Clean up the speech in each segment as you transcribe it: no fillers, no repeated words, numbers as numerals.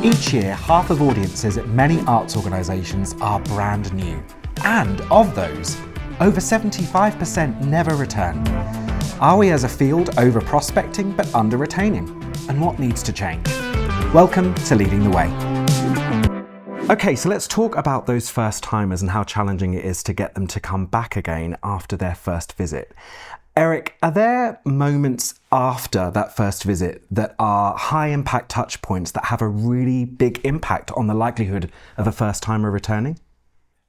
Each year, half of audiences at many arts organisations are brand new. And of those, over 75% never return. Are we as a field over-prospecting but under-retaining? And what needs to change? Welcome to Leading the Way. Okay, so let's talk about those first-timers and how challenging it is to get them to come back again after their first visit. Eric, are there moments after that first visit that are high-impact touch points that have a really big impact on the likelihood of a first-timer returning?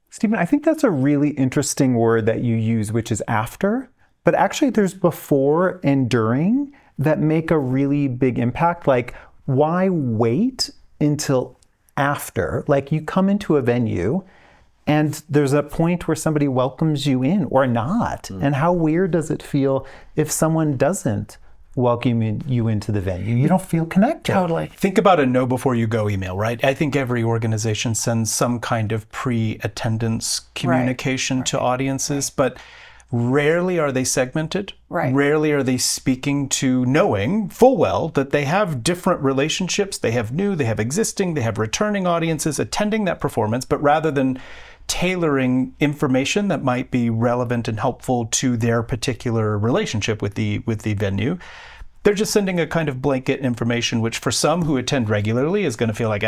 Stephen, I think that's a really interesting word that you use, which is after. But actually, there's before and during that make a really big impact. Like, why wait until after? Like, you come into a venue and there's a point where somebody welcomes you in or not. And how weird does it feel if someone doesn't welcome you into the venue? You don't feel connected. Totally. Think about a know before you go email, right? I think every organization sends some kind of pre-attendance communication to audiences, but rarely are they segmented. Right. Rarely are they speaking to knowing full well that they have different relationships. They have new, they have existing, they have returning audiences attending that performance, but rather than tailoring information that might be relevant and helpful to their particular relationship with the venue, they're just sending a kind of blanket information, which for some who attend regularly is going to feel like,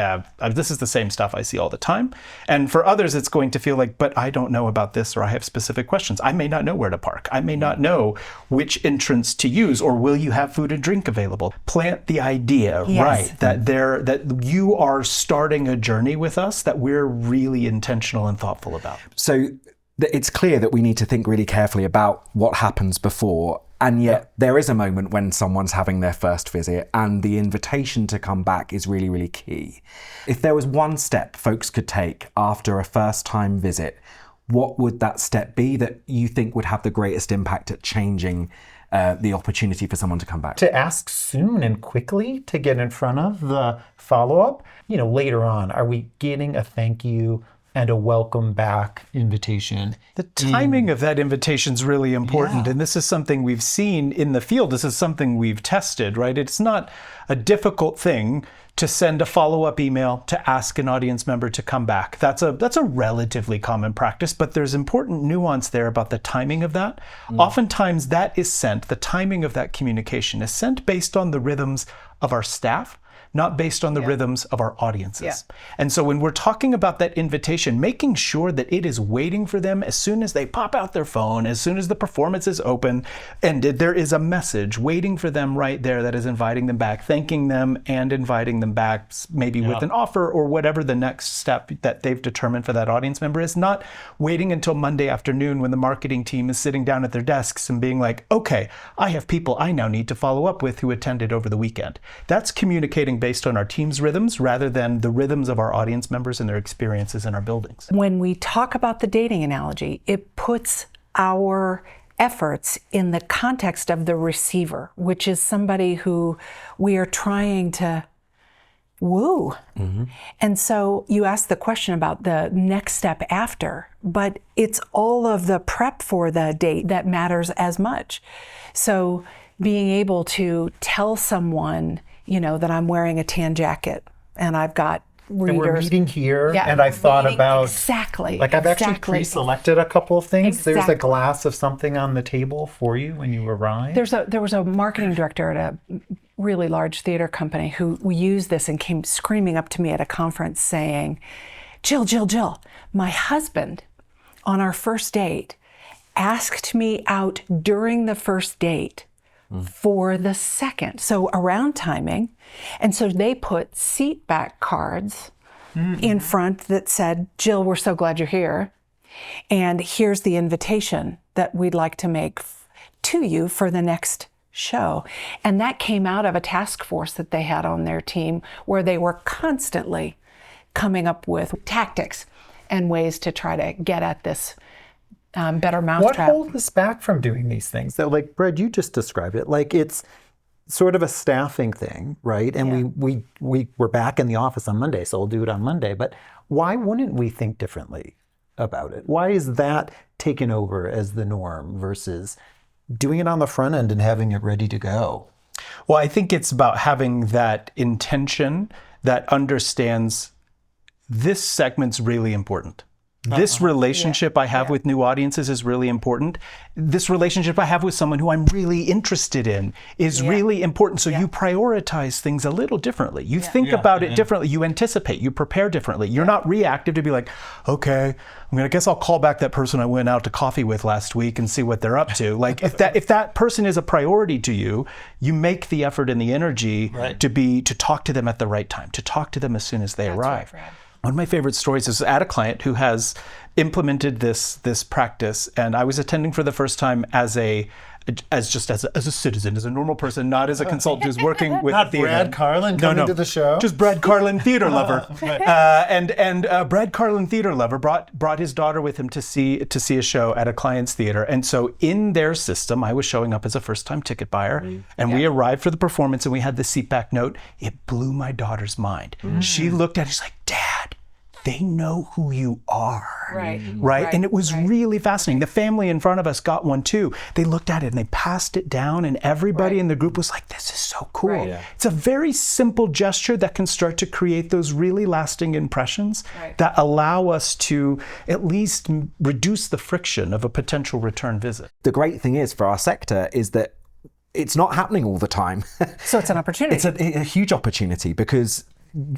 this is the same stuff I see all the time. And for others, it's going to feel like, but I don't know about this, or I have specific questions. I may not know where to park. I may not know which entrance to use, or will you have food and drink available? Plant the idea, right, that you are starting a journey with us that we're really intentional and thoughtful about. So it's clear that we need to think really carefully about what happens before. And yet there is a moment when someone's having their first visit and the invitation to come back is really, really key. If there was one step folks could take after a first time visit, what would that step be that you think would have the greatest impact at changing the opportunity for someone to come back? To ask soon and quickly to get in front of the follow-up. Later on, are we getting a thank you and a welcome back invitation? The timing of that invitation is really important. And this is something we've seen in the field. This is something we've tested, right? It's not a difficult thing to send a follow-up email to ask an audience member to come back. That's a relatively common practice, but there's important nuance there about the timing of that. Oftentimes that is sent, the timing of that communication is sent based on the rhythms of our staff, not based on the rhythms of our audiences. And so when we're talking about that invitation, making sure that it is waiting for them as soon as they pop out their phone, as soon as the performance is open, and there is a message waiting for them right there that is inviting them back, thanking them and inviting them back, maybe with an offer or whatever the next step that they've determined for that audience member is, not waiting until Monday afternoon when the marketing team is sitting down at their desks and being like, okay, I have people I now need to follow up with who attended over the weekend. That's communicating based on our team's rhythms rather than the rhythms of our audience members and their experiences in our buildings. When we talk about the dating analogy, it puts our efforts in the context of the receiver, which is somebody who we are trying to woo. And so you asked the question about the next step after, but it's all of the prep for the date that matters as much. So being able to tell someone, that I'm wearing a tan jacket and I've got readers. And we're meeting here, and I thought about... Exactly. Like, I've actually pre-selected a couple of things. Exactly. There's a glass of something on the table for you when you arrive. There was a marketing director at a really large theater company who used this and came screaming up to me at a conference saying, Jill, my husband on our first date asked me out during the first date for the second. So around timing. And so they put seat back cards in front that said, Jill, we're so glad you're here. And here's the invitation that we'd like to make to you for the next show. And that came out of a task force that they had on their team where they were constantly coming up with tactics and ways to try to get at this better mousetrap. What holds us back from doing these things? So, like, Brad, you just described it. Like, it's sort of a staffing thing, right? And we're back in the office on Monday, so we'll do it on Monday. But why wouldn't we think differently about it? Why is that taken over as the norm versus doing it on the front end and having it ready to go? Well, I think it's about having that intention that understands this segment's really important. This relationship I have with new audiences is really important. This relationship I have with someone who I'm really interested in is really important. So you prioritize things a little differently. You think about it differently. You anticipate, you prepare differently. You're not reactive to be like, okay, I guess I'll call back that person I went out to coffee with last week and see what they're up to. Like if that person is a priority to you, you make the effort and the energy to talk to them at the right time, to talk to them as soon as they arrive. Right. One of my favorite stories is at a client who has implemented this practice, and I was attending for the first time as a citizen, as a normal person, not as a consultant who's working with not theater. Brad Carlin coming to the show. Just Brad Carlin, theater lover, and Brad Carlin, theater lover, brought his daughter with him to see a show at a client's theater, and so in their system, I was showing up as a first-time ticket buyer, and we arrived for the performance, and we had the seatback note. It blew my daughter's mind. She looked at it, she's like, "Dad, they know who you are." Right? And it was really fascinating. The family in front of us got one too. They looked at it and they passed it down, and everybody in the group was like, "This is so cool." It's a very simple gesture that can start to create those really lasting impressions that allow us to at least reduce the friction of a potential return visit. The great thing is for our sector is that it's not happening all the time. So it's an opportunity. It's a huge opportunity, because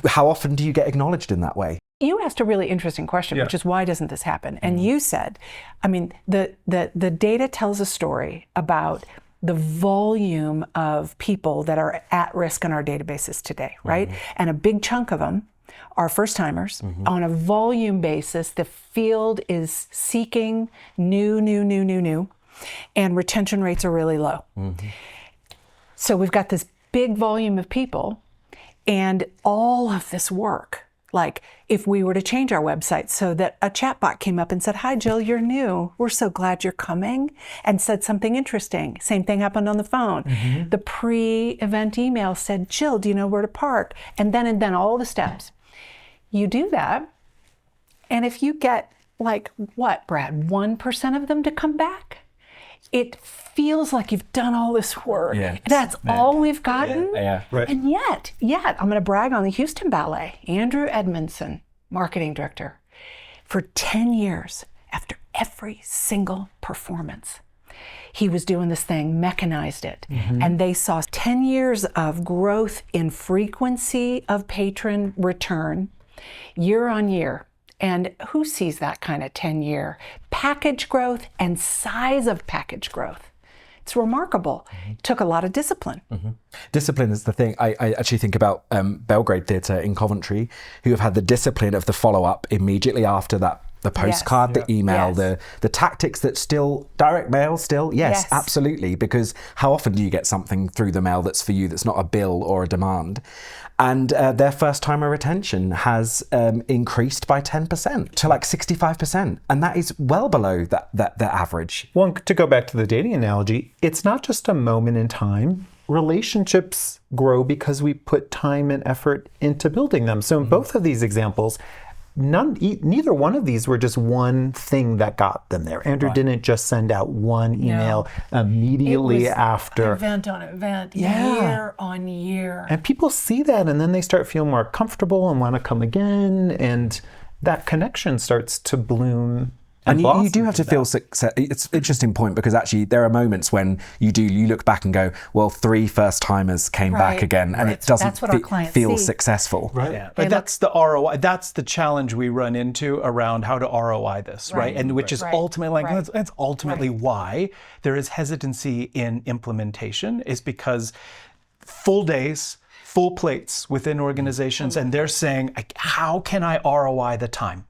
how often do you get acknowledged in that way? You asked a really interesting question, which is, why doesn't this happen? And you said, the data tells a story about the volume of people that are at risk in our databases today, right? And a big chunk of them are first-timers. On a volume basis, the field is seeking new, and retention rates are really low. So we've got this big volume of people, and all of this work. Like if we were to change our website so that a chatbot came up and said, "Hi, Jill, you're new. We're so glad you're coming," and said something interesting. Same thing happened on the phone. The pre-event email said, "Jill, do you know where to park?" And then all the steps. You do that, and if you get like what, Brad, 1% of them to come back, it feels like you've done all this work. That's all we've gotten. And yet, I'm going to brag on the Houston Ballet. Andrew Edmondson, marketing director, for 10 years, after every single performance, he was doing this thing, mechanized it. And they saw 10 years of growth in frequency of patron return, year on year. And who sees that kind of 10-year package growth and size of package growth? It's remarkable. It took a lot of discipline. Discipline is the thing. I actually think about Belgrade Theatre in Coventry, who have had the discipline of the follow-up immediately after that. The postcard, the email, the tactics that still, direct mail still, yes, absolutely. Because how often do you get something through the mail that's for you, that's not a bill or a demand? And their first-timer retention has increased by 10% to like 65%. And that is well below that average. Well, to go back to the dating analogy, it's not just a moment in time. Relationships grow because we put time and effort into building them. So in both of these examples, neither one of these were just one thing that got them there. Andrew didn't just send out one email immediately after. Event on event, year on year. And people see that, and then they start feeling more comfortable and want to come again, and that connection starts to bloom. And you do have to feel success. It's an interesting point, because actually there are moments when you look back and go, well, 3 first-timers came back again, and it doesn't feel successful. But that's the ROI. That's the challenge we run into around how to ROI this, right? And which is ultimately, that's ultimately why there is hesitancy in implementation, is because full days, full plates within organizations, and they're saying, how can I ROI the time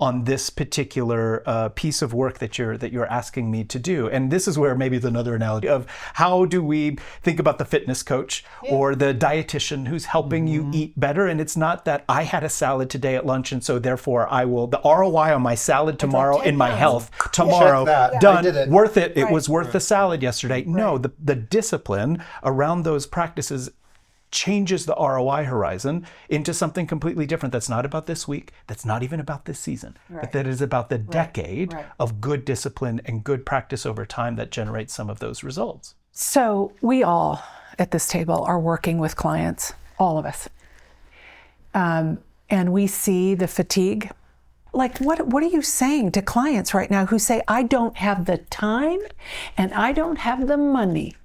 on this particular piece of work that you're asking me to do? And this is where maybe it's another analogy of how do we think about the fitness coach or the dietitian who's helping you eat better. And it's not that I had a salad today at lunch, and so therefore the ROI on my salad tomorrow in my health tomorrow, done, worth it. It was worth the salad yesterday. No, the discipline around those practices changes the ROI horizon into something completely different that's not about this week, that's not even about this season, but that is about the decade of good discipline and good practice over time that generates some of those results. So we all at this table are working with clients, all of us. and we see the fatigue. Like, what are you saying to clients right now who say, I don't have the time and I don't have the money?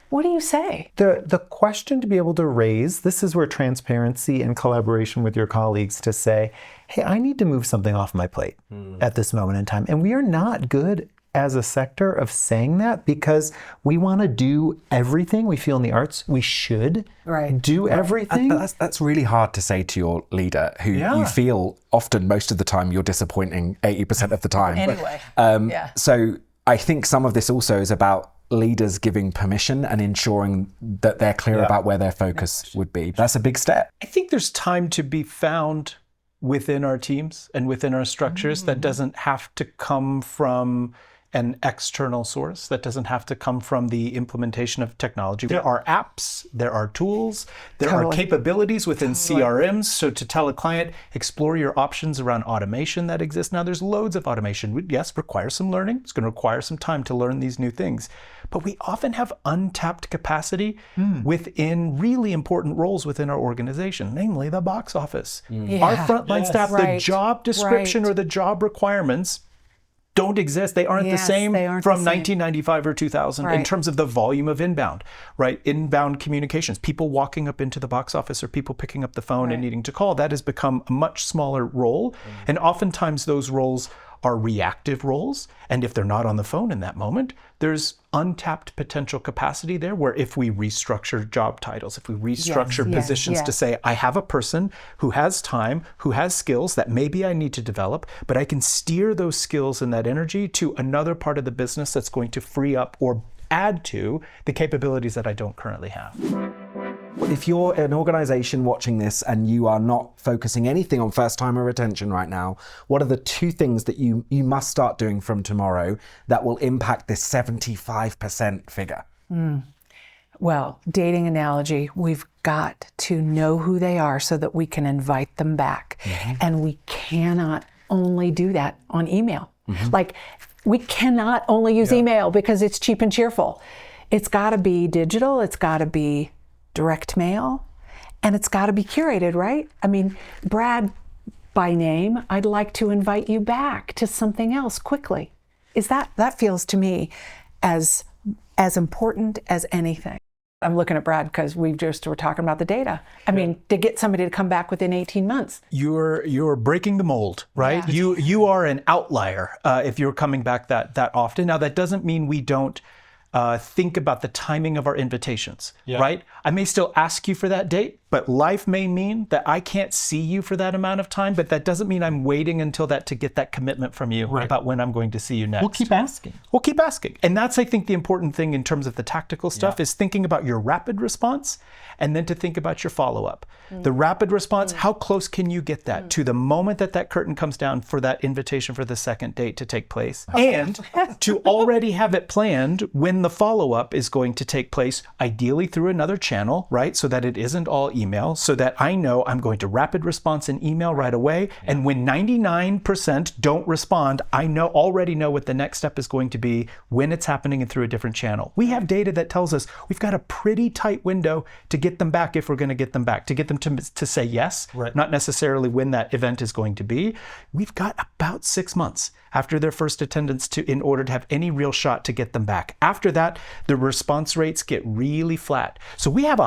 What do you say? The question to be able to raise, this is where transparency and collaboration with your colleagues to say, hey, I need to move something off my plate at this moment in time. And we are not good as a sector of saying that because we want to do everything. We feel in the arts we should do everything. That's really hard to say to your leader who you feel often most of the time you're disappointing 80% of the time. Anyway. So I think some of this also is about leaders giving permission and ensuring that they're clear about where their focus would be. That's a big step. I think there's time to be found within our teams and within our structures that doesn't have to come from an external source, that doesn't have to come from the implementation of technology. There are apps, there are tools, there are capabilities within CRMs. So to tell a client, explore your options around automation that exist. Now there's loads of automation. Yes, requires some learning. It's going to require some time to learn these new things. But we often have untapped capacity within really important roles within our organization, namely the box office. Our frontline staff, the job description or the job requirements don't exist. They aren't the same from 1995 or 2000 in terms of the volume of inbound, right? Inbound communications, people walking up into the box office or people picking up the phone and needing to call, that has become a much smaller role. And oftentimes those roles are reactive roles. And if they're not on the phone in that moment, there's untapped potential capacity there where if we restructure job titles, if we restructure positions to say, I have a person who has time, who has skills that maybe I need to develop, but I can steer those skills and that energy to another part of the business that's going to free up or add to the capabilities that I don't currently have. If you're an organization watching this and you are not focusing anything on first-timer retention right now, what are the two things that you must start doing from tomorrow that will impact this 75% figure? Well, dating analogy, we've got to know who they are so that we can invite them back. And we cannot only do that on email. Like, we cannot only use email because it's cheap and cheerful. It's got to be digital. It's got to be direct mail, and it's got to be curated, right? I mean, Brad, by name, I'd like to invite you back to something else quickly. That feels to me as important as anything. I'm looking at Brad because we just were talking about the data. I mean, to get somebody to come back within 18 months. You're breaking the mold, right? You are an outlier if you're coming back that often. Now, that doesn't mean we don't think about the timing of our invitations, right? I may still ask you for that date, but life may mean that I can't see you for that amount of time, but that doesn't mean I'm waiting until that to get that commitment from you about when I'm going to see you next. We'll keep asking. We'll keep asking. And that's, I think, the important thing in terms of the tactical stuff is thinking about your rapid response and then to think about your follow-up. The rapid response, how close can you get that to the moment that that curtain comes down for that invitation for the second date to take place? And to already have it planned when the follow-up is going to take place, ideally through another channel, right? So that it isn't all email, so that I know I'm going to rapid response in email right away. And when 99% don't respond, I already know what the next step is going to be when it's happening and through a different channel. We have data that tells us we've got a pretty tight window to get them back if we're going to get them back, to get them to say yes, not necessarily when that event is going to be. We've got about 6 months after their first attendance in order to have any real shot to get them back. After that, the response rates get really flat. So we have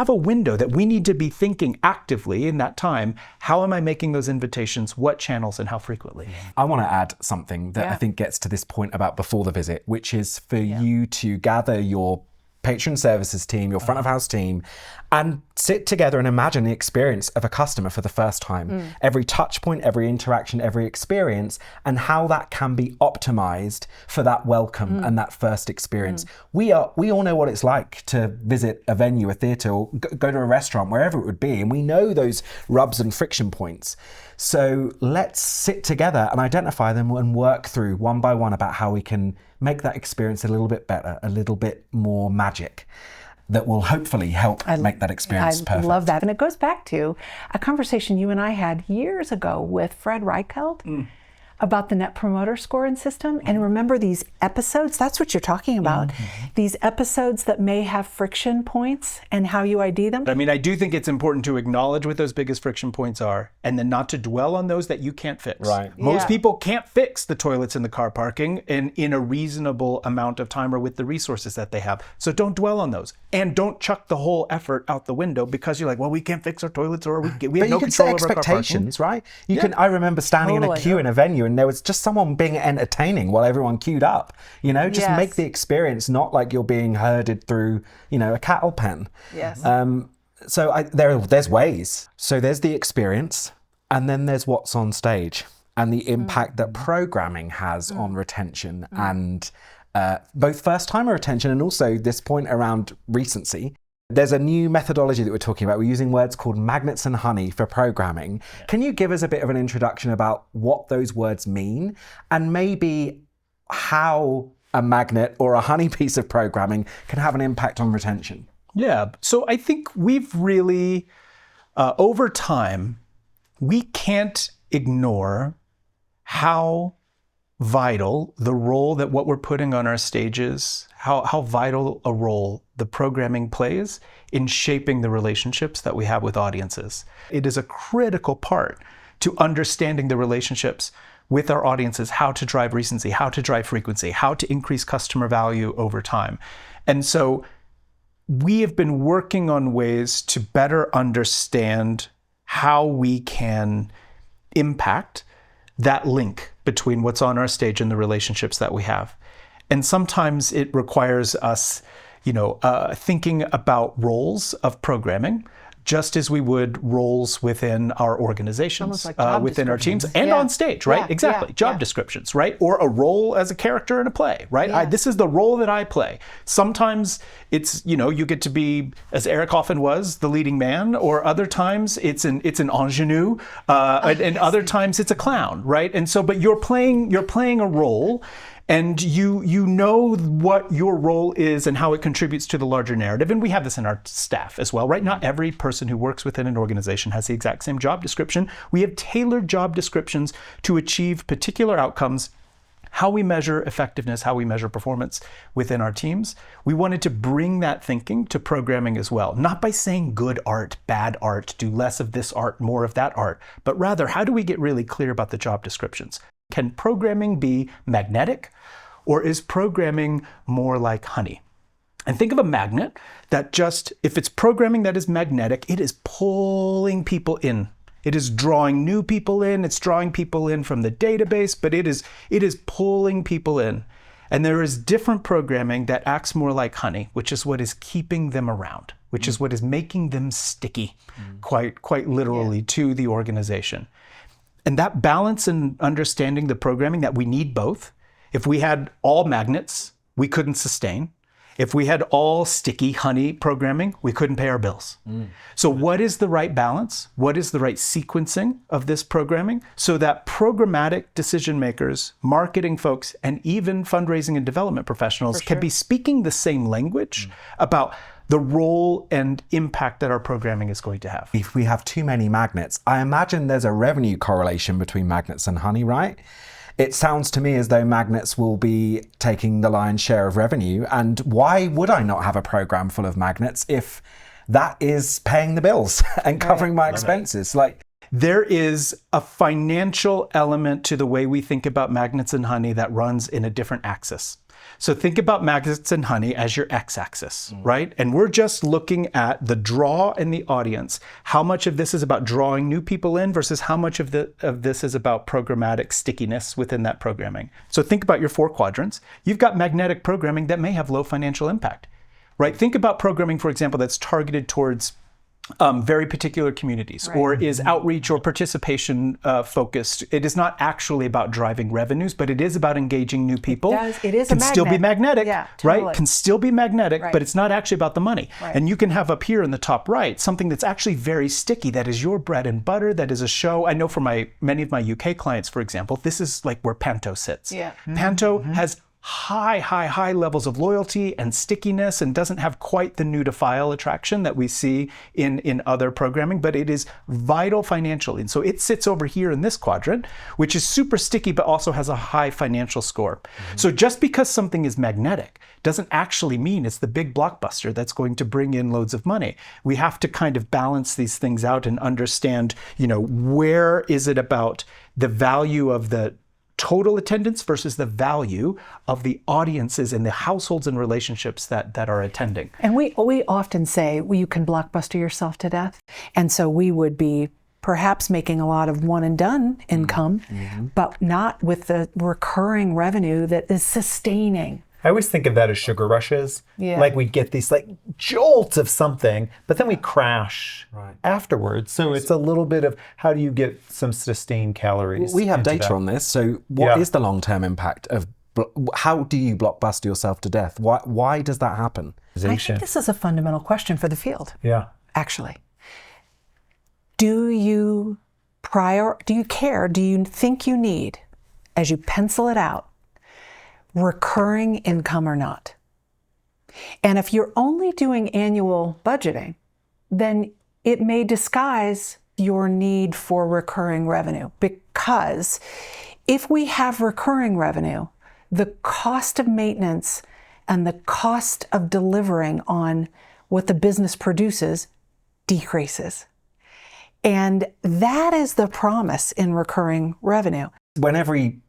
a window that we need to be thinking actively in that time. How am I making those invitations? What channels and how frequently? I want to add something that I think gets to this point about before the visit, which is for you to gather your patron services team, your front of house team, and sit together and imagine the experience of a customer for the first time. Every touch point, every interaction, every experience, and how that can be optimized for that welcome and that first experience. We all know what it's like to visit a venue, a theater, or go to a restaurant, wherever it would be, and we know those rubs and friction points. So let's sit together and identify them and work through one by one about how we can make that experience a little bit better, a little bit more magic, that will hopefully help make that experience perfect. I love that. And it goes back to a conversation you and I had years ago with Fred Reichheld about the Net Promoter Score and system. And remember these episodes, that's what you're talking about. These episodes that may have friction points and how you ID them. I mean, I do think it's important to acknowledge what those biggest friction points are and then not to dwell on those that you can't fix. Right. Most people can't fix the toilets in the car parking in a reasonable amount of time or with the resources that they have. So don't dwell on those. And don't chuck the whole effort out the window because you're like, well, we can't fix our toilets or we have no control over our car parking. Expectations, right? I remember standing in a queue in a venue and there was just someone being entertaining while everyone queued up. Just make the experience not like you're being herded through, a cattle pen. Yes. So there's ways. So there's the experience, and then there's what's on stage and the impact that programming has on retention and both first-timer retention and also this point around recency. There's a new methodology that we're talking about. We're using words called magnets and honey for programming. Yeah. Can you give us a bit of an introduction about what those words mean and maybe how a magnet or a honey piece of programming can have an impact on retention? Yeah. So I think we've really, over time, we can't ignore how vital the role that what we're putting on our stages, how vital a role the programming plays in shaping the relationships that we have with audiences. It is a critical part to understanding the relationships with our audiences, how to drive recency, how to drive frequency, how to increase customer value over time. And so we have been working on ways to better understand how we can impact that link between what's on our stage and the relationships that we have. And sometimes it requires us, thinking about roles of programming, just as we would roles within our organizations, like within our teams, and on stage, right? Yeah, exactly. Job descriptions, right? Or a role as a character in a play, right? Yeah. This is the role that I play. Sometimes it's, you get to be, as Eric often was, the leading man, or other times it's an ingenue, and other times it's a clown, right? And so, but you're playing a role. And you know what your role is and how it contributes to the larger narrative. And we have this in our staff as well, right? Not every person who works within an organization has the exact same job description. We have tailored job descriptions to achieve particular outcomes, how we measure effectiveness, how we measure performance within our teams. We wanted to bring that thinking to programming as well, not by saying good art, bad art, do less of this art, more of that art, but rather how do we get really clear about the job descriptions? Can programming be magnetic, or is programming more like honey? And think of a magnet that if it's programming that is magnetic, it is pulling people in. It is drawing new people in, it's drawing people in from the database, but it is pulling people in. And there is different programming that acts more like honey, which is what is keeping them around, which is what is making them sticky, quite literally, to the organization. And that balance and understanding the programming that we need both. If we had all magnets, we couldn't sustain. If we had all sticky honey programming, we couldn't pay our bills. So what is the right balance? What is the right sequencing of this programming so that programmatic decision makers, marketing folks, and even fundraising and development professionals can be speaking the same language about the role and impact that our programming is going to have? If we have too many magnets, I imagine there's a revenue correlation between magnets and honey, right? It sounds to me as though magnets will be taking the lion's share of revenue. And why would I not have a program full of magnets if that is paying the bills and covering my expenses? There is a financial element to the way we think about magnets and honey that runs in a different axis. So think about magnets and honey as your x-axis, right? And we're just looking at the draw and the audience. How much of this is about drawing new people in versus how much of this is about programmatic stickiness within that programming. So think about your 4 quadrants. You've got magnetic programming that may have low financial impact, right? Think about programming, for example, that's targeted towards very particular communities, or is outreach or participation focused. It is not actually about driving revenues, but it is about engaging new people. It is can still be magnetic, totally. right? Can still be magnetic, but it's not actually about the money. And you can have up here in the top right something that's actually very sticky. That is your bread and butter. That is a show. I know for many of my UK clients, for example, this is like where Panto sits. Panto has high levels of loyalty and stickiness and doesn't have quite the new to file attraction that we see in other programming, but it is vital financially. And so it sits over here in this quadrant, which is super sticky, but also has a high financial score. So just because something is magnetic doesn't actually mean it's the big blockbuster that's going to bring in loads of money. We have to kind of balance these things out and understand, where is it about the value of the total attendance versus the value of the audiences and the households and relationships that are attending. And we often say, well, you can blockbuster yourself to death. And so we would be perhaps making a lot of one and done income, but not with the recurring revenue that is sustaining. I always think of that as sugar rushes. Yeah. Like we get these jolts of something, but then we crash afterwards. So it's a little bit of how do you get some sustained calories? We have into data that? on this. So what is the long-term impact of, how do you blockbuster yourself to death? Why does that happen? I think this is a fundamental question for the field. Yeah. Actually. Do you care? Do you think you need, as you pencil it out, recurring income or not? And if you're only doing annual budgeting, then it may disguise your need for recurring revenue, because if we have recurring revenue, the cost of maintenance and the cost of delivering on what the business produces decreases. And that is the promise in recurring revenue. When every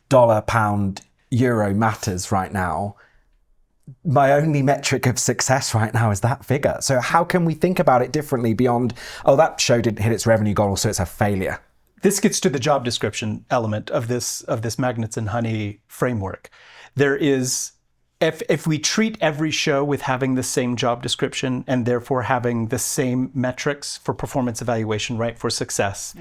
dollar, pound, euro matters right now, my only metric of success right now is that figure. So how can we think about it differently beyond, that show didn't hit its revenue goal, so it's a failure? This gets to the job description element of this Magnets and Honey framework. There is, if we treat every show with having the same job description and therefore having the same metrics for performance evaluation, right, for success,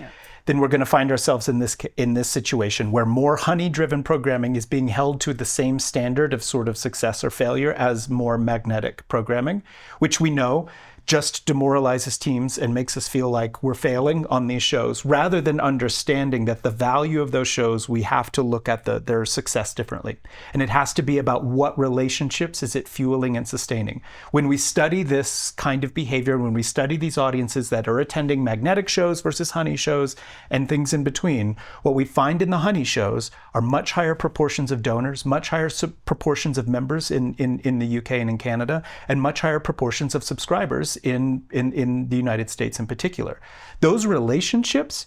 then we're going to find ourselves in this situation where more honey-driven programming is being held to the same standard of sort of success or failure as more magnetic programming, which we know just demoralizes teams and makes us feel like we're failing on these shows, rather than understanding that the value of those shows, we have to look at their success differently. And it has to be about what relationships is it fueling and sustaining. When we study this kind of behavior, when we study these audiences that are attending magnetic shows versus honey shows and things in between, what we find in the honey shows are much higher proportions of donors, much higher proportions of members in the UK and in Canada, and much higher proportions of subscribers in the United States in particular. Those relationships,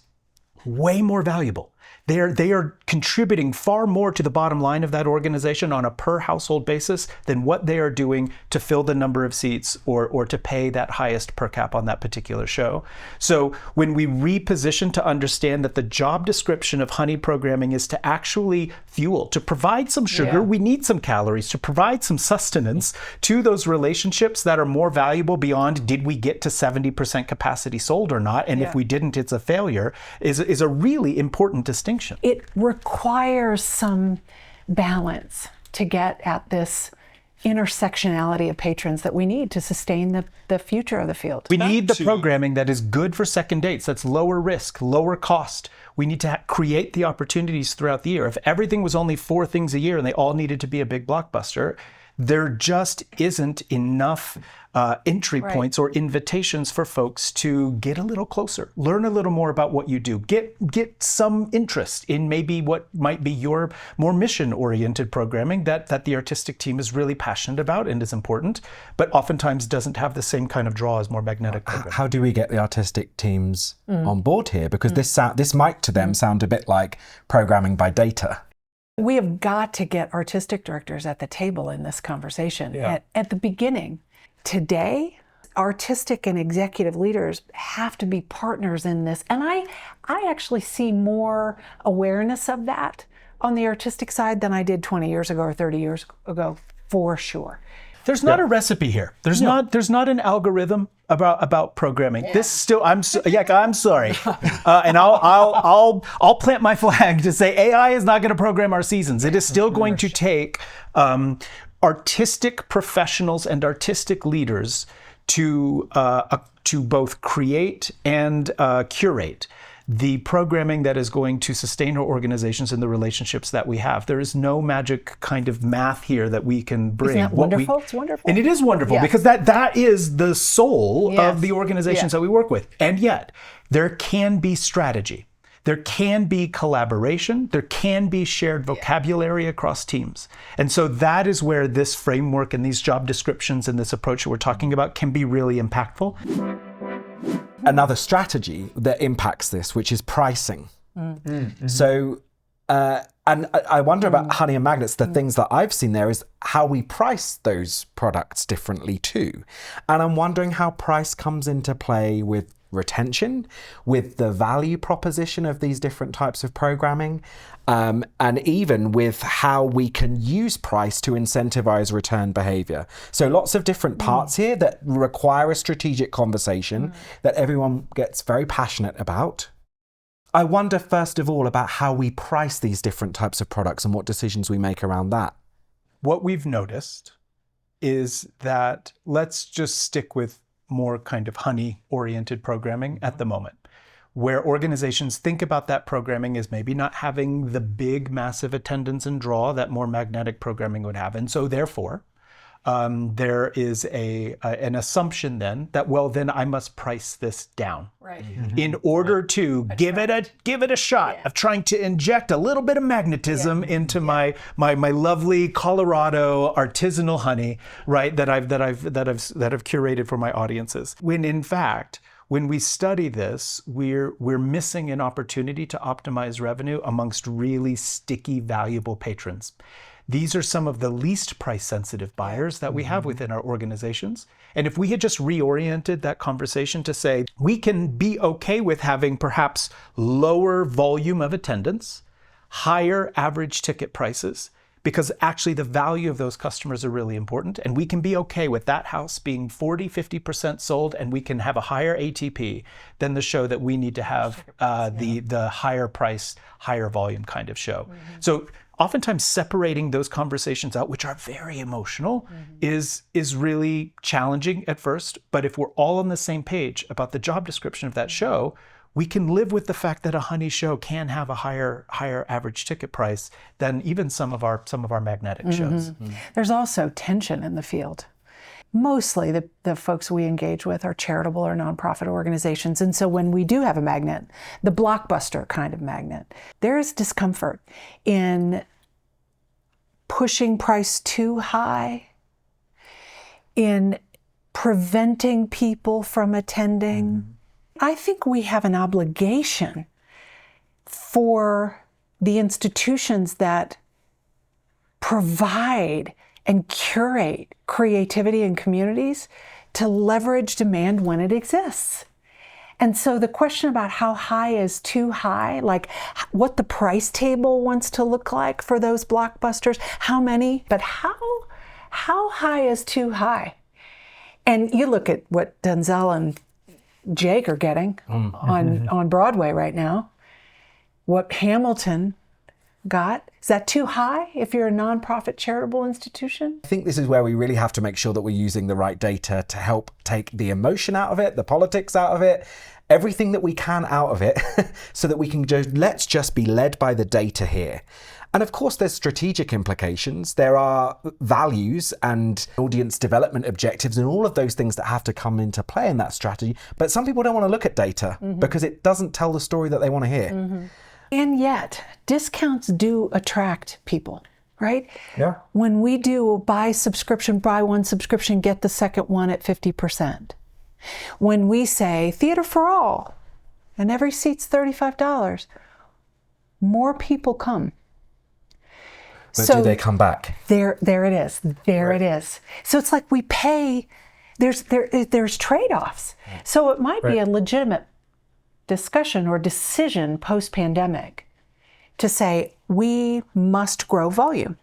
way more valuable. They are contributing far more to the bottom line of that organization on a per household basis than what they are doing to fill the number of seats or to pay that highest per cap on that particular show. So when we reposition to understand that the job description of honey programming is to actually fuel, to provide some sugar, we need some calories, to provide some sustenance to those relationships that are more valuable beyond did we get to 70% capacity sold or not, and if we didn't, it's a failure, is a really important distinction. It requires some balance to get at this intersectionality of patrons that we need to sustain the future of the field. We need the programming that is good for second dates, that's lower risk, lower cost. We need to create the opportunities throughout the year. If everything was only 4 things a year and they all needed to be a big blockbuster, there just isn't enough entry points or invitations for folks to get a little closer, learn a little more about what you do, get some interest in maybe what might be your more mission-oriented programming that the artistic team is really passionate about and is important, but oftentimes doesn't have the same kind of draw as more magnetic programming. How do we get the artistic teams on board here? Because this might to them sound a bit like programming by data. We have got to get artistic directors at the table in this conversation. At the beginning, today, artistic and executive leaders have to be partners in this. And I actually see more awareness of that on the artistic side than I did 20 years ago or 30 years ago, for sure. There's not a recipe here. There's not an algorithm about programming. This still, I'm sorry, and I'll plant my flag to say AI is not going to program our seasons. It is still going to take artistic professionals and artistic leaders to both create and curate the programming that is going to sustain our organizations and the relationships that we have. There is no magic kind of math here that we can bring. Isn't that wonderful? It's wonderful. And it is wonderful because that is the soul of the organizations that we work with. And yet, there can be strategy. There can be collaboration. There can be shared vocabulary across teams. And so that is where this framework and these job descriptions and this approach that we're talking about can be really impactful. Another strategy that impacts this, which is pricing. So, and I wonder about honey and magnets. The things that I've seen there is how we price those products differently too. And I'm wondering how price comes into play with retention, with the value proposition of these different types of programming, and even with how we can use price to incentivize return behavior. So lots of different parts here that require a strategic conversation that everyone gets very passionate about. I wonder first of all about how we price these different types of products and what decisions we make around that. What we've noticed is that let's just stick with more kind of honey-oriented programming at the moment, where organizations think about that programming as maybe not having the big, massive attendance and draw that more magnetic programming would have. And so therefore, there is an assumption then that, well, then I must price this down in order to give it a shot of trying to inject a little bit of magnetism into my lovely Colorado artisanal honey, right? That I've curated for my audiences. When in fact, when we study this, we're missing an opportunity to optimize revenue amongst really sticky, valuable patrons. These are some of the least price-sensitive buyers that we have within our organizations. And if we had just reoriented that conversation to say, we can be okay with having perhaps lower volume of attendance, higher average ticket prices, because actually the value of those customers are really important. And we can be okay with that house being 40, 50% sold, and we can have a higher ATP than the show that we need to have the higher price, higher volume kind of show. So oftentimes separating those conversations out, which are very emotional, is really challenging at first. But if we're all on the same page about the job description of that show, we can live with the fact that a honey show can have a higher average ticket price than even some of our magnetic shows. There's also tension in the field. Mostly the folks we engage with are charitable or nonprofit organizations. And so when we do have a magnet, the blockbuster kind of magnet, there is discomfort in pushing price too high, in preventing people from attending. I think we have an obligation for the institutions that provide and curate creativity in communities to leverage demand when it exists. And so the question about how high is too high, like what the price table wants to look like for those blockbusters, how many, but how high is too high? And you look at what Denzel and Jake are getting on Broadway right now, what Hamilton got. Is that too high if you're a nonprofit charitable institution? I think this is where we really have to make sure that we're using the right data to help take the emotion out of it, the politics out of it, everything that we can out of it, so that we can let's just be led by the data here. And of course, there's strategic implications. There are values and audience development objectives and all of those things that have to come into play in that strategy. But some people don't want to look at data because it doesn't tell the story that they want to hear. And yet, discounts do attract people, right? Yeah. When we do buy one subscription, get the second one at 50%. When we say theater for all, and every seat's $35, more people come. But do they come back? There it is. It is. So it's like we pay. There's trade-offs. So it might be a legitimate discussion or decision post-pandemic to say we must grow volume.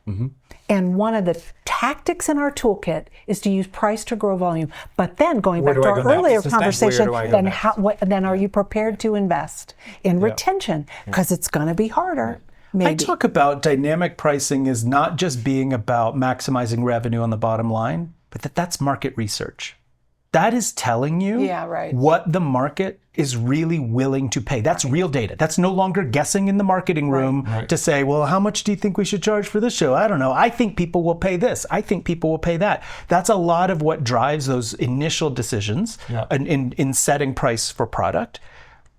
And one of the tactics in our toolkit is to use price to grow volume. But then going back to our earlier conversation, then are you prepared to invest in retention? Because it's going to be harder. Maybe. I talk about dynamic pricing as not just being about maximizing revenue on the bottom line, but that's market research. that is telling you right. what the market is really willing to pay. That's real data. That's no longer guessing in the marketing room to say, well, how much do you think we should charge for this show? I don't know. I think people will pay this. I think people will pay that. That's a lot of what drives those initial decisions in setting price for product.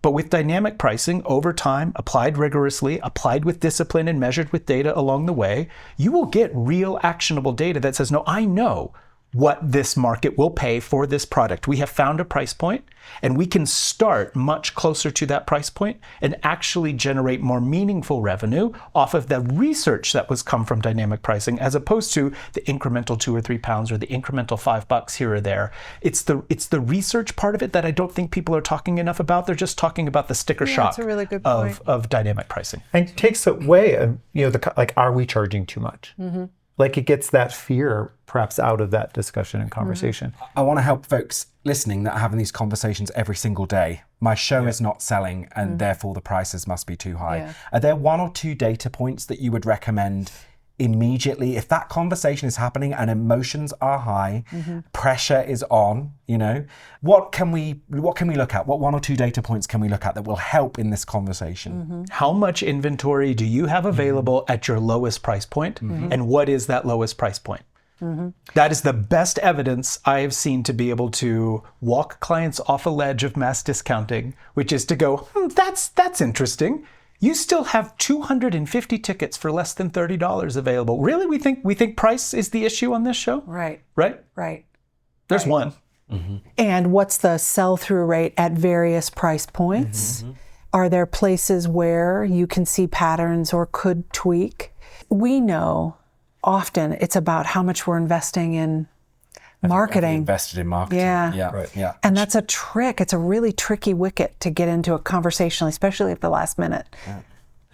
But with dynamic pricing, over time, applied rigorously, applied with discipline and measured with data along the way, you will get real actionable data that says, no, I know what this market will pay for this product. We have found a price point, and we can start much closer to that price point and actually generate more meaningful revenue off of the research that was come from dynamic pricing, as opposed to the incremental £2 or £3 or the incremental $5 here or there. It's the research part of it that I don't think people are talking enough about. They're just talking about the sticker shock that's a really good point. of dynamic pricing. And it takes away, like, are we charging too much? Like, it gets that fear perhaps out of that discussion and conversation. I want to help folks listening that are having these conversations every single day. My show is not selling, and therefore the prices must be too high. Yeah. Are there 1 or 2 data points that you would recommend immediately if that conversation is happening and emotions are high, pressure is on, what can we look at? What 1 or 2 data points can we look at that will help in this conversation? How much inventory do you have available at your lowest price point? And what is that lowest price point? That is the best evidence I have seen to be able to walk clients off a ledge of mass discounting, which is to go, that's interesting. You still have 250 tickets for less than $30 available. Really? We think price is the issue on this show? Right. Right? There's one. And what's the sell-through rate at various price points? Are there places where you can see patterns or could tweak? We know often it's about how much we're investing in marketing. Invested in marketing. Yeah. And that's a trick. It's a really tricky wicket to get into a conversation, especially at the last minute.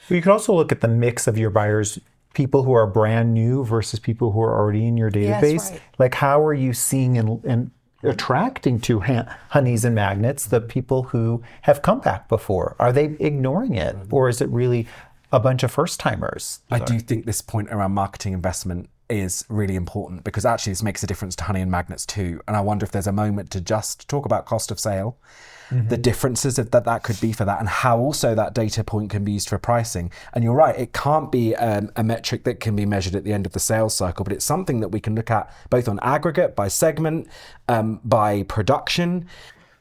You could also look at the mix of your buyers, people who are brand new versus people who are already in your database. Right. Like, how are you seeing and attracting to honeys and magnets the people who have come back before? Are they ignoring it? Or is it really a bunch of first-timers? I do think this point around marketing investment is really important, because actually this makes a difference to honey and magnets too. And I wonder if there's a moment to just talk about cost of sale, the differences that could be for that, and how also that data point can be used for pricing. And you're right, it can't be a metric that can be measured at the end of the sales cycle, but it's something that we can look at both on aggregate, by segment, by production.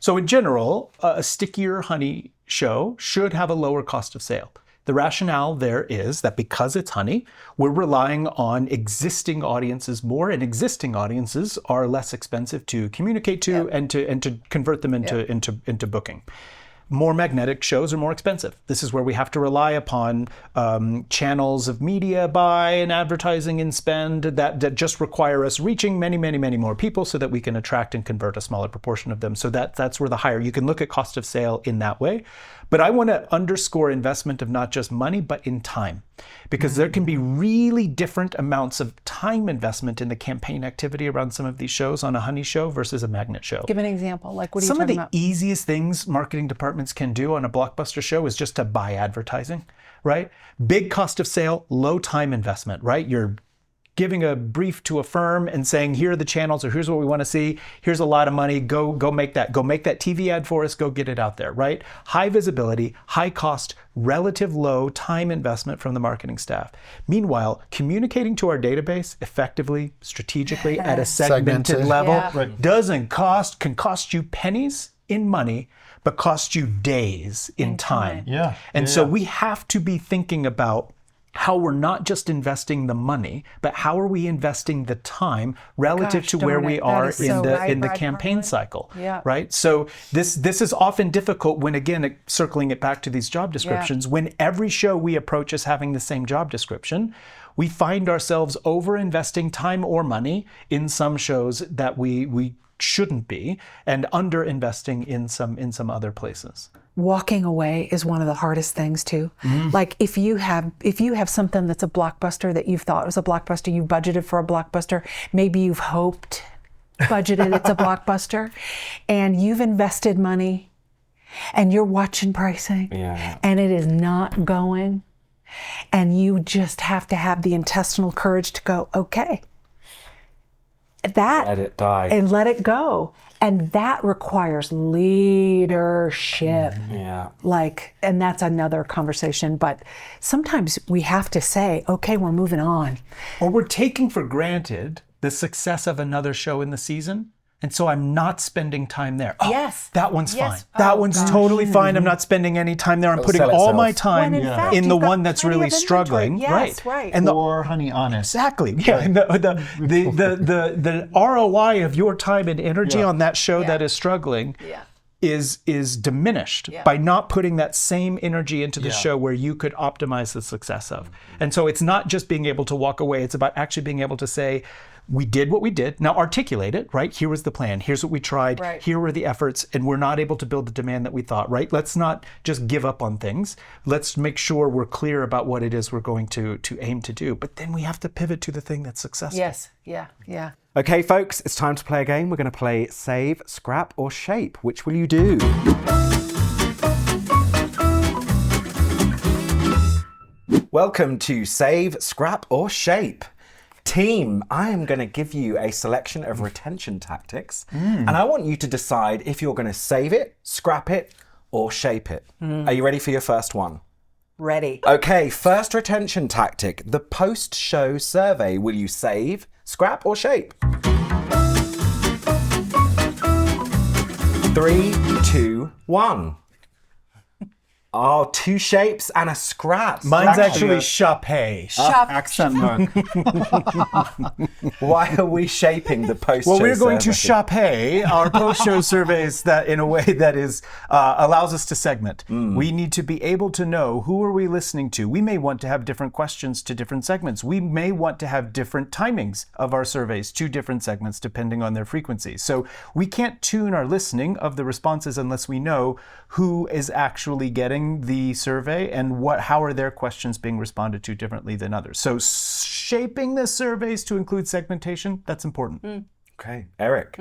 So in general, a stickier honey show should have a lower cost of sale. The rationale there is that because it's honey, we're relying on existing audiences more, and existing audiences are less expensive to communicate to and to convert them into booking. More magnetic shows are more expensive. This is where we have to rely upon channels of media buy and advertising and spend that just require us reaching many, many, many more people so that we can attract and convert a smaller proportion of them. So that's where the higher, you can look at cost of sale in that way. But I want to underscore investment of not just money, but in time, because there can be really different amounts of time investment in the campaign activity around some of these shows on a honey show versus a magnet show. Give an example. Like, what are you Some of talking the about? easiest things marketing departments can do on a blockbuster show is just to buy advertising, right? Big cost of sale, low time investment, right? You're giving a brief to a firm and saying, here are the channels, or here's what we want to see. Here's a lot of money. Go make that. Go make that TV ad for us. Go get it out there, right? High visibility, high cost, relative low time investment from the marketing staff. Meanwhile, communicating to our database effectively, strategically, at a segmented level can cost you pennies in money, but cost you days in time. And so we have to be thinking about how we're not just investing the money, but how are we investing the time relative to where we are in the campaign cycle, right? So this is often difficult when, again, circling it back to these job descriptions, when every show we approach as having the same job description, we find ourselves over-investing time or money in some shows that we shouldn't be, and under-investing in some other places. Walking away is one of the hardest things too. Like, if you have something that's a blockbuster that you've thought was a blockbuster, you budgeted for a blockbuster, maybe you've budgeted it's a blockbuster, and you've invested money, and you're watching pricing, and it is not going, and you just have to have the intestinal courage to go, okay. that Let it die. and let it go. And that requires leadership. Yeah. And that's another conversation. But sometimes we have to say, okay, we're moving on. Or we're taking for granted the success of another show in the season. And so I'm not spending time there. Oh, Yes. that one's Yes. fine. That Oh, one's gosh. totally fine. I'm not spending any time there. I'm putting sell all itself. my time When in fact, in the you've got one that's plenty really of inventory. struggling. Yes, right. And the Or honey, honest. Exactly. Yeah. And the ROI of your time and energy on that show that is struggling is diminished by not putting that same energy into the show where you could optimize the success of. And so it's not just being able to walk away. It's about actually being able to say, we did what we did. Now articulate it, right? Here was the plan. Here's what we tried. Right. Here were the efforts, and we're not able to build the demand that we thought, right? Let's not just give up on things. Let's make sure we're clear about what it is we're going to aim to do. But then we have to pivot to the thing that's successful. Yes. Yeah. Yeah. Okay, folks, it's time to play a game. We're going to play Save, Scrap, or Shape. Which will you do? Welcome to Save, Scrap, or Shape. Team, I am going to give you a selection of retention tactics, and I want you to decide if you're going to save it, scrap it, or shape it. Are you ready for your first one? Ready. Okay, first retention tactic, the post-show survey. Will you save, scrap, or shape? 3, 2, 1. Oh, 2 shapes and a scrap. Mine's actually chape. Accent mark. Why are we shaping the post-show Well, we're going to survey? chape our post-show surveys that in a way that is allows us to segment. We need to be able to know who are we listening to. We may want to have different questions to different segments. We may want to have different timings of our surveys to different segments depending on their frequency. So we can't tune our listening of the responses unless we know who is actually getting the survey and how are their questions being responded to differently than others. So shaping the surveys to include segmentation, that's important. Okay, Eric.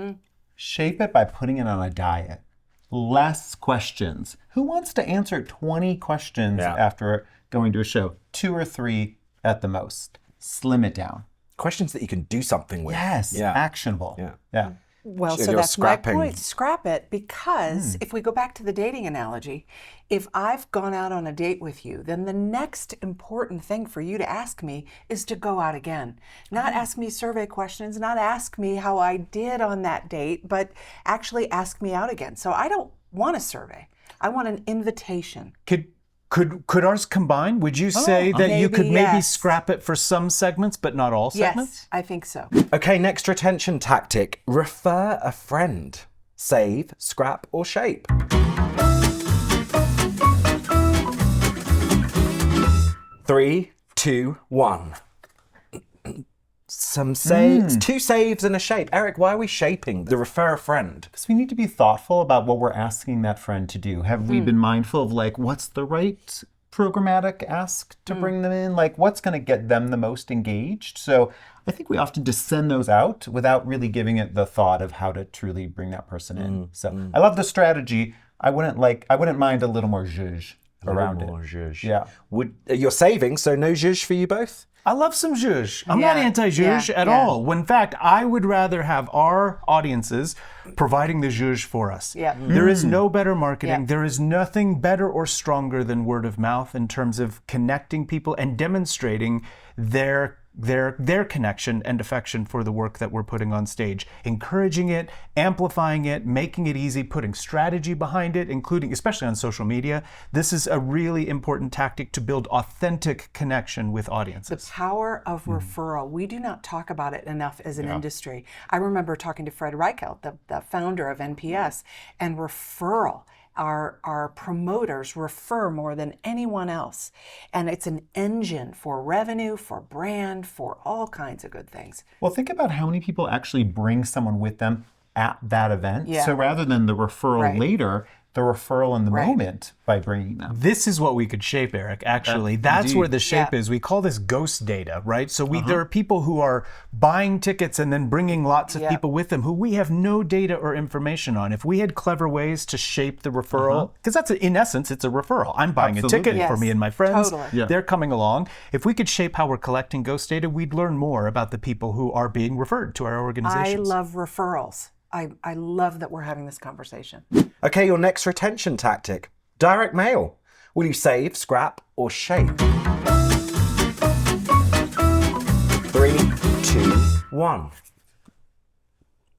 Shape it by putting it on a diet. Less questions. Who wants to answer 20 questions after going to a show? 2 or 3 at the most. Slim it down. Questions that you can do something with. Yes, actionable. Yeah. Well, So so you're that's scrapping. my point. Scrap it, because if we go back to the dating analogy, if I've gone out on a date with you, then the next important thing for you to ask me is to go out again. Not ask me survey questions, not ask me how I did on that date, but actually ask me out again. So I don't want a survey. I want an invitation. Could ours combine? Would you say that you could maybe yes. scrap it for some segments, but not all segments? Yes, I think so. Okay, next retention tactic, refer a friend. Save, scrap, or shape. 3, 2, 1. Some saves, 2 saves and a shape. Eric, why are we shaping the refer a friend? Because we need to be thoughtful about what we're asking that friend to do. Have we been mindful of what's the right programmatic ask to bring them in? What's going to get them the most engaged? So I think we often just send those out without really giving it the thought of how to truly bring that person in. So I love the strategy. I wouldn't mind a little more zhuzh around it. Zhuzh. Yeah. You're saving, so no zhuzh for you both? I love some zhuzh. I'm not anti-zhuzh at all. When, in fact, I would rather have our audiences providing the zhuzh for us. Yeah. There is no better marketing. Yeah. There is nothing better or stronger than word of mouth in terms of connecting people and demonstrating their connection and affection for the work that we're putting on stage, encouraging it, amplifying it, making it easy, putting strategy behind it, including, especially on social media. This is a really important tactic to build authentic connection with audiences. The power of referral. We do not talk about it enough as an industry. I remember talking to Fred Reichelt, the founder of NPS, and referral. Our promoters refer more than anyone else. And it's an engine for revenue, for brand, for all kinds of good things. Well, think about how many people actually bring someone with them at that event. Yeah. So rather than the referral Right. later, the referral in the moment by bringing them. This is what we could shape, Eric, actually. That's indeed. where the shape is. We call this ghost data, right? So there are people who are buying tickets and then bringing lots of people with them who we have no data or information on. If we had clever ways to shape the referral, because that's, in essence, it's a referral. I'm buying a ticket for me and my friends. Totally. They're coming along. If we could shape how we're collecting ghost data, we'd learn more about the people who are being referred to our organizations. I love referrals. I love that we're having this conversation. Okay, your next retention tactic, direct mail. Will you save, scrap, or shape? 3, 2, 1.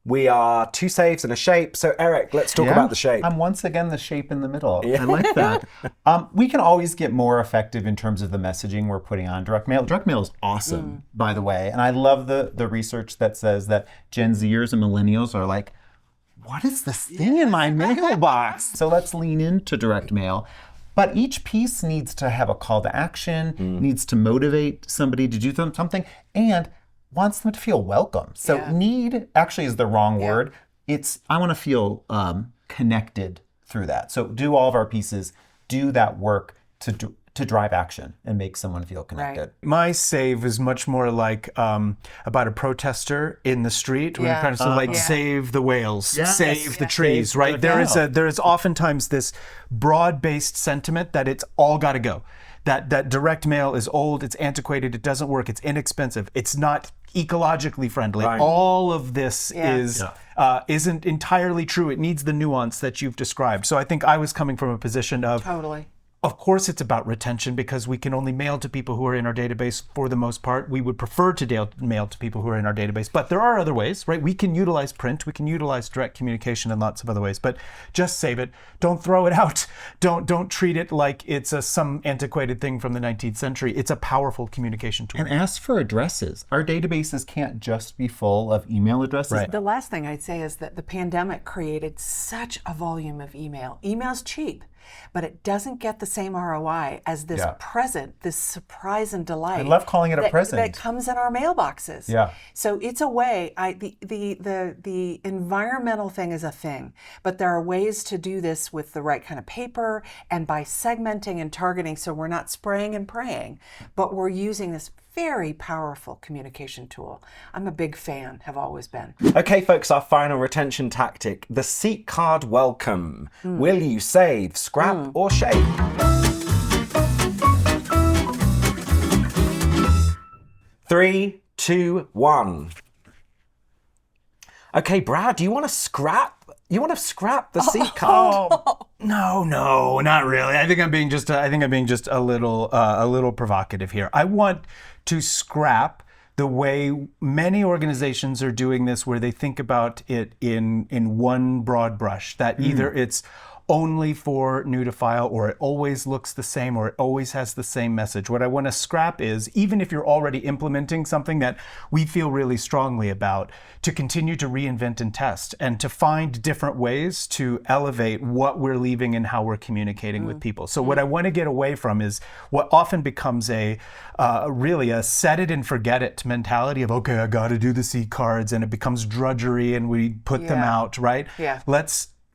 We are 2 saves and a shape. So Eric, let's talk about the shape. I'm once again the shape in the middle. I like that. We can always get more effective in terms of the messaging we're putting on direct mail. Direct mail is awesome, by the way. And I love the research that says that Gen Zers and millennials are like, what is this thing in my mailbox? So let's lean into direct mail. But each piece needs to have a call to action, needs to motivate somebody to do something, and wants them to feel welcome. So need actually is the wrong word. It's, I want to feel connected through that. So do all of our pieces, do that work to drive action and make someone feel connected. Right. My save is much more like about a protester in the street. When kind of save the whales, save the trees, right? There is oftentimes this broad-based sentiment that it's all got to go. That direct mail is old, it's antiquated, it doesn't work, it's inexpensive, it's not ecologically friendly. Right. All of this isn't entirely true. It needs the nuance that you've described. So I think I was coming from a position of Totally. Of course it's about retention because we can only mail to people who are in our database for the most part. We would prefer to mail to people who are in our database, but there are other ways, right? We can utilize print, we can utilize direct communication in lots of other ways, but just save it. Don't throw it out. Don't treat it like it's some antiquated thing from the 19th century. It's a powerful communication tool. And ask for addresses. Our databases can't just be full of email addresses. Right. The last thing I'd say is that the pandemic created such a volume of email. Email's cheap, but it doesn't get the same ROI as this present, this surprise and delight. I love calling it a present. That comes in our mailboxes. Yeah. So it's a way, the environmental thing is a thing, but there are ways to do this with the right kind of paper and by segmenting and targeting so we're not spraying and praying, but we're using this very powerful communication tool. I'm a big fan, have always been. Okay, folks, our final retention tactic, the seat card welcome. Will you save, scrap, or shape? 3, 2, 1. Okay, Brad, do you want to scrap? You want to scrap the seat card? No, not really. I think I'm being just a little provocative here. I want to scrap the way many organizations are doing this, where they think about it in one broad brush, that either it's only for new to file, or it always looks the same, or it always has the same message. What I want to scrap is, even if you're already implementing something that we feel really strongly about, to continue to reinvent and test, and to find different ways to elevate what we're leaving and how we're communicating with people. So what I want to get away from is what often becomes really a set it and forget it mentality of, okay, I got to do the seat cards, and it becomes drudgery and we put them out, right? Yeah.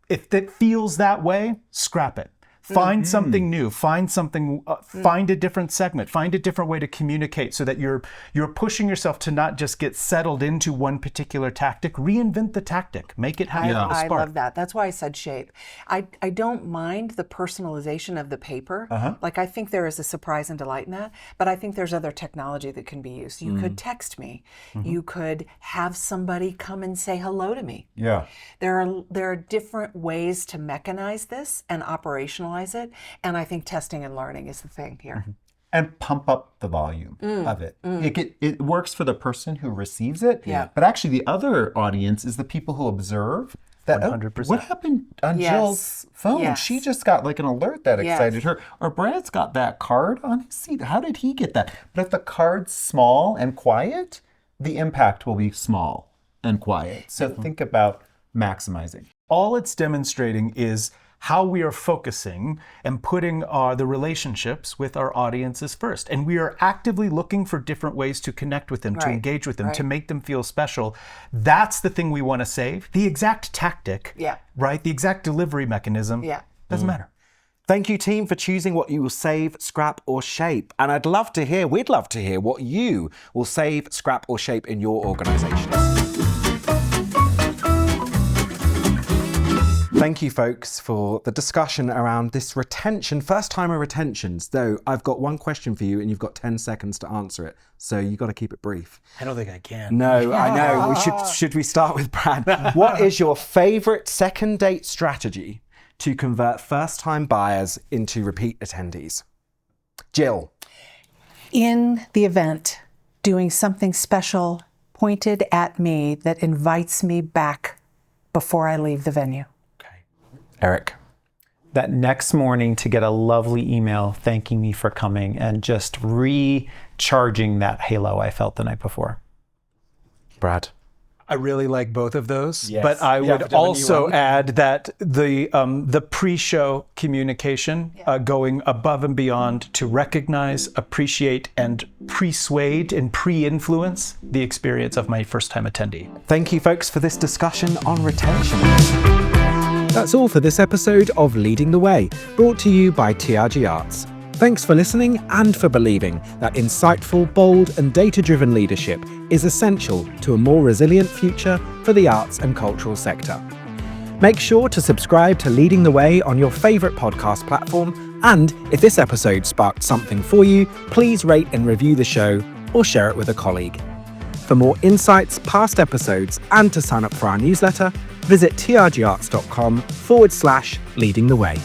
If it feels that way, scrap it. Find something new. Find something. Find a different segment. Find a different way to communicate, so that you're pushing yourself to not just get settled into one particular tactic. Reinvent the tactic. Make it happen. I love that. That's why I said shape. I don't mind the personalization of the paper. Like, I think there is a surprise and delight in that, but I think there's other technology that can be used. You could text me. You could have somebody come and say hello to me. Yeah. There are different ways to mechanize this and operationalize it, and I think testing and learning is the thing here. And pump up the volume of it. It works for the person who receives it, Yeah. but actually the other audience is the people who observe that, 100%. what happened on Jill's phone? Yes. She just got like an alert that excited her. Or Brad's got that card on his seat. How did he get that? But if the card's small and quiet, the impact will be small and quiet. So think about maximizing. All it's demonstrating is how we are focusing and putting the relationships with our audiences first. And we are actively looking for different ways to connect with them, to engage with them, to make them feel special. That's the thing we want to save. The exact tactic, right? The exact delivery mechanism, Doesn't matter. Thank you, team, for choosing what you will save, scrap, or shape. And we'd love to hear what you will save, scrap, or shape in your organizations. Thank you, folks, for the discussion around this retention, first-timer retentions. Though I've got one question for you and you've got 10 seconds to answer it. So you've got to keep it brief. I don't think I can. No, I know. Should we start with Brad? What is your favorite second date strategy to convert first-time buyers into repeat attendees? Jill. In the event, doing something special pointed at me that invites me back before I leave the venue. Eric. That next morning to get a lovely email thanking me for coming and just recharging that halo I felt the night before. Brad. I really like both of those, Yes. but I Yeah, would but have a new also one. add that the pre-show communication, going above and beyond to recognize, appreciate, and persuade and pre-influence the experience of my first-time attendee. Thank you, folks, for this discussion on retention. That's all for this episode of Leading the Way, brought to you by TRG Arts. Thanks for listening and for believing that insightful, bold, and data-driven leadership is essential to a more resilient future for the arts and cultural sector. Make sure to subscribe to Leading the Way on your favourite podcast platform, and if this episode sparked something for you, please rate and review the show or share it with a colleague. For more insights, past episodes, and to sign up for our newsletter, visit trgarts.com/leading the way.